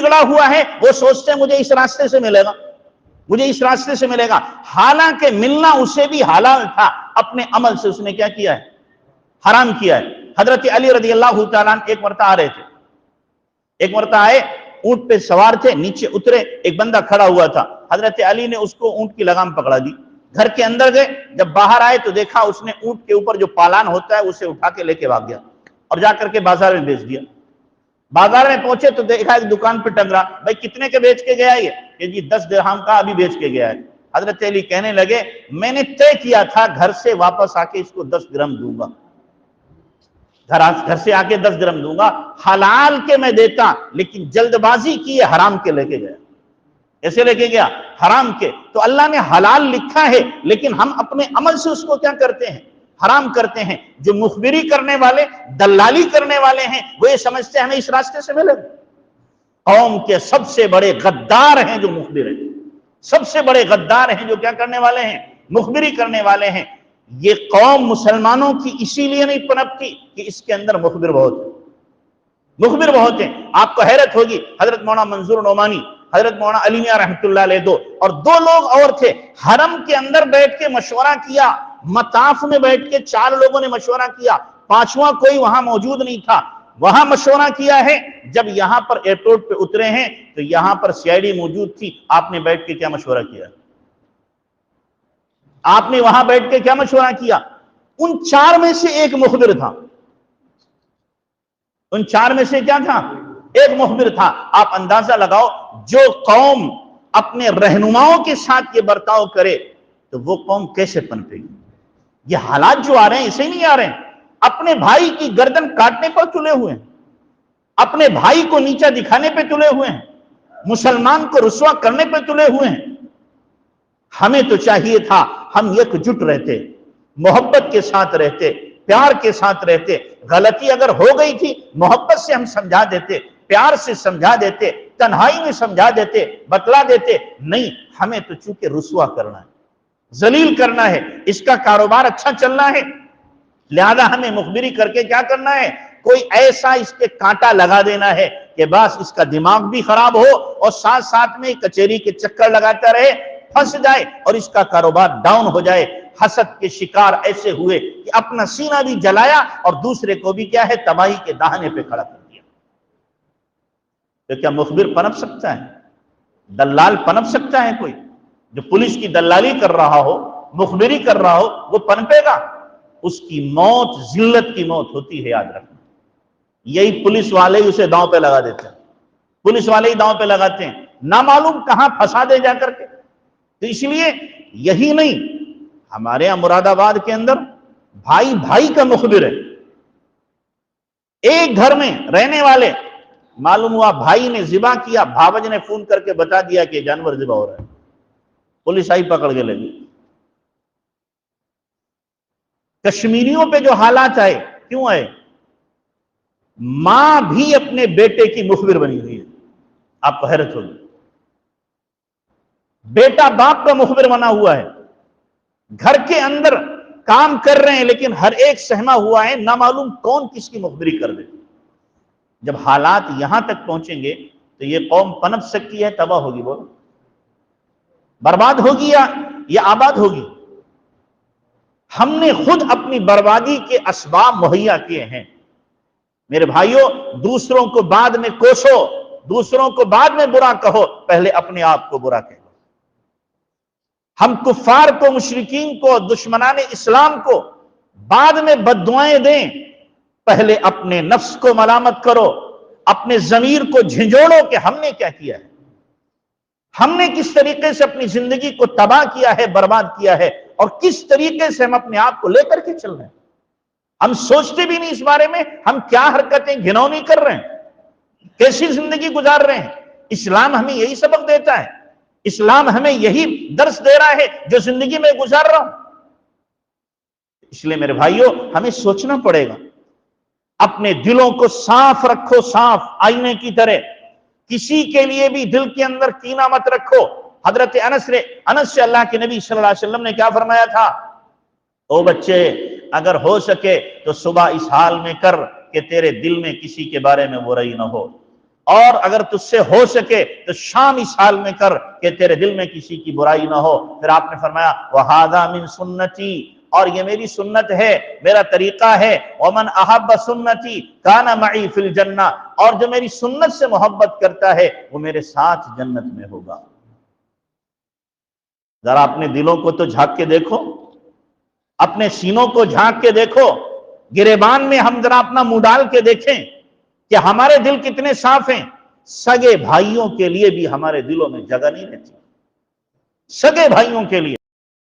بگڑا ہوا ہے وہ سوچتے ہیں مجھے اس راستے سے ملے گا، مجھے اس راستے سے ملے گا، حالانکہ ملنا اسے بھی حلال تھا، اپنے عمل سے اس نے کیا کیا ہے؟ حرام کیا ہے۔ حضرت علی رضی اللہ تعالیٰ عنہ ایک مرتبہ آ رہے تھے، ایک مرتبہ آئے، اونٹ پہ سوار تھے، نیچے اترے، ایک بندہ کھڑا ہوا تھا، حضرت علی نے اس کو اونٹ کی لگام پکڑا دی، گھر کے اندر گئے، جب باہر آئے تو دیکھا اس نے اونٹ کے اوپر جو پالان ہوتا ہے اسے اٹھا کے لے کے بھاگ گیا اور جا کر کے بازار میں بیچ دیا۔ بازار میں پہنچے تو دیکھا ایک دکان پہ ٹنگ رہا، بھائی کتنے کے بیچ کے گیا یہ؟ کہ جی 10 درہم کا ابھی بیچ کے گیا ہے۔ حضرت علی کہنے لگے میں نے طے کیا تھا گھر سے واپس آ کے اس کو 10 درہم دوں گا، گھر سے آ کے 10 درہم دوں گا، حلال کے میں دیتا، لیکن جلد بازی کی یہ حرام کے لے کے گیا۔ ایسے لے کے گیا حرام کے، تو اللہ نے حلال لکھا ہے لیکن ہم اپنے عمل سے اس کو کیا کرتے ہیں؟ حرام کرتے ہیں۔ جو مخبری کرنے والے، دلالی کرنے والے ہیں، وہ یہ سمجھتے ہیں ہمیں اس راستے سے ملے گا۔ قوم کے سب سے بڑے غدار ہیں جو مخبر ہیں، سب سے بڑے غدار ہیں جو کیا کرنے والے ہیں؟ مخبری کرنے والے ہیں۔ یہ قوم مسلمانوں کی اسی لیے نہیں پنپتی کہ اس کے اندر مخبر بہت ہیں، مخبر بہت ہیں۔ آپ کو حیرت ہوگی، حضرت مولانا منظور نعمانی، حضرت مولانا علی میاں رحمۃ اللہ علیہ اور دو لوگ اور تھے، حرم کے اندر بیٹھ کے مشورہ کیا، مطاف میں بیٹھ کے 4 لوگوں نے مشورہ کیا، 5واں کوئی وہاں موجود نہیں تھا، وہاں مشورہ کیا ہے۔ جب یہاں پر ایئرپورٹ پہ اترے ہیں تو یہاں پر سی آئی ڈی موجود تھی، آپ نے بیٹھ کے کیا مشورہ کیا؟ آپ نے وہاں بیٹھ کے کیا مشورہ کیا؟ ان 4 میں سے ایک مخبر تھا، ان 4 میں سے کیا تھا؟ ایک مخبر تھا۔ آپ اندازہ لگاؤ جو قوم اپنے رہنماؤں کے ساتھ یہ برتاؤ کرے تو وہ قوم کیسے پنپے گی؟ یہ حالات جو آ رہے ہیں اسے نہیں آ رہے ہیں، اپنے بھائی کی گردن کاٹنے پر تلے ہوئے ہیں، اپنے بھائی کو نیچا دکھانے پہ تلے ہوئے ہیں، مسلمان کو رسوا کرنے پہ تلے ہوئے ہیں۔ ہمیں تو چاہیے تھا ہم یکجٹ رہتے، محبت کے ساتھ رہتے، پیار کے ساتھ رہتے، غلطی اگر ہو گئی تھی محبت سے ہم سمجھا دیتے، پیار سے سمجھا دیتے، تنہائی میں سمجھا دیتے، بتلا دیتے۔ نہیں، ہمیں تو چونکہ رسوا کرنا ہے، ذلیل کرنا ہے، اس کا کاروبار اچھا چلنا ہے، لہذا ہمیں مخبری کر کے کیا کرنا ہے؟ کوئی ایسا اس کے کانٹا لگا دینا ہے کہ بس اس کا دماغ بھی خراب ہو اور ساتھ ساتھ میں کچہری کے چکر لگاتا رہے، پھنس جائے اور اس کا کاروبار ڈاؤن ہو جائے۔ حسد کے شکار ایسے ہوئے کہ اپنا سینہ بھی جلایا اور دوسرے کو بھی کیا ہے؟ تباہی کے دہانے پہ کھڑا کر دیا۔ تو کیا مخبر پنپ سکتا ہے؟ دلال پنپ سکتا ہے؟ کوئی جو پولیس کی دلالی کر رہا ہو، مخبری کر رہا ہو، وہ پنپے گا؟ اس کی موت ذلت کی موت ہوتی ہے، یاد رکھنا۔ یہی پولیس والے اسے داؤں پہ لگا دیتے ہیں، پولیس والے ہی داؤں پہ لگاتے ہیں، نامعلوم کہاں پھنسا دے جا کر کے۔ تو اس لیے یہی نہیں، ہمارے یہاں مراد آباد کے اندر بھائی بھائی کا مخبر ہے، ایک گھر میں رہنے والے، معلوم ہوا بھائی نے ذبح کیا، بھاوج نے فون کر کے بتا دیا کہ جانور ذبح ہو رہا ہے، پولیس آئی پکڑ کے لے گئی۔ کشمیریوں پہ جو حالات آئے، کیوں آئے؟ ماں بھی اپنے بیٹے کی مخبر بنی ہوئی ہے، آپ کو حیرت ہوگی، بیٹا باپ کا مخبر بنا ہوا ہے، گھر کے اندر کام کر رہے ہیں لیکن ہر ایک سہما ہوا ہے، نہ معلوم کون کس کی مخبری کر دے۔ جب حالات یہاں تک پہنچیں گے تو یہ قوم پنپ سکتی ہے، تباہ ہوگی، بولو برباد ہوگی یا آباد ہوگی؟ ہم نے خود اپنی بربادی کے اسباب مہیا کیے ہیں۔ میرے بھائیوں، دوسروں کو بعد میں کوسو، دوسروں کو بعد میں برا کہو، پہلے اپنے آپ کو برا کہو۔ ہم کفار کو، مشرکین کو، دشمنان اسلام کو بعد میں بددعائیں دیں، پہلے اپنے نفس کو ملامت کرو، اپنے ضمیر کو جھنجھوڑو کہ ہم نے کیا کیا ہے، ہم نے کس طریقے سے اپنی زندگی کو تباہ کیا ہے، برباد کیا ہے، اور کس طریقے سے ہم اپنے آپ کو لے کر کے چل رہے ہیں۔ ہم سوچتے بھی نہیں اس بارے میں، ہم کیا حرکتیں گھنونی کر رہے ہیں، کیسی زندگی گزار رہے ہیں۔ اسلام ہمیں یہی سبق دیتا ہے، اسلام ہمیں یہی درس دے رہا ہے جو زندگی میں گزار رہا ہوں۔ اس لیے میرے بھائیوں، ہمیں سوچنا پڑے گا، اپنے دلوں کو صاف رکھو، صاف آئینے کی طرح، کسی کے لیے بھی دل کے اندر کینہ مت رکھو۔ حضرت انس سے اللہ کے نبی صلی اللہ علیہ وسلم نے کیا فرمایا تھا؟ او بچے، اگر ہو سکے تو صبح اس حال میں کر کہ تیرے دل میں کسی کے بارے میں برائی نہ ہو، اور اگر تجھ سے ہو سکے تو شام اس حال میں کر کہ تیرے دل میں کسی کی برائی نہ ہو۔ پھر آپ نے فرمایا وَهَذَا مِن سُنَّتِي، اور یہ میری سنت ہے، میرا طریقہ ہے، وَمَنْ أَحَبَّ سُنَّتِي كَانَ مَعِي فِي الْجَنَّةِ، اور جو میری سنت سے محبت کرتا ہے وہ میرے ساتھ جنت میں ہوگا۔ ذرا اپنے دلوں کو تو جھانک کے دیکھو، اپنے سینوں کو جھانک کے دیکھو، گریبان میں ہم ذرا اپنا منہ ڈال کے دیکھیں کہ ہمارے دل کتنے صاف ہیں۔ سگے بھائیوں کے لیے بھی ہمارے دلوں میں جگہ نہیں رہتی، سگے بھائیوں کے لیے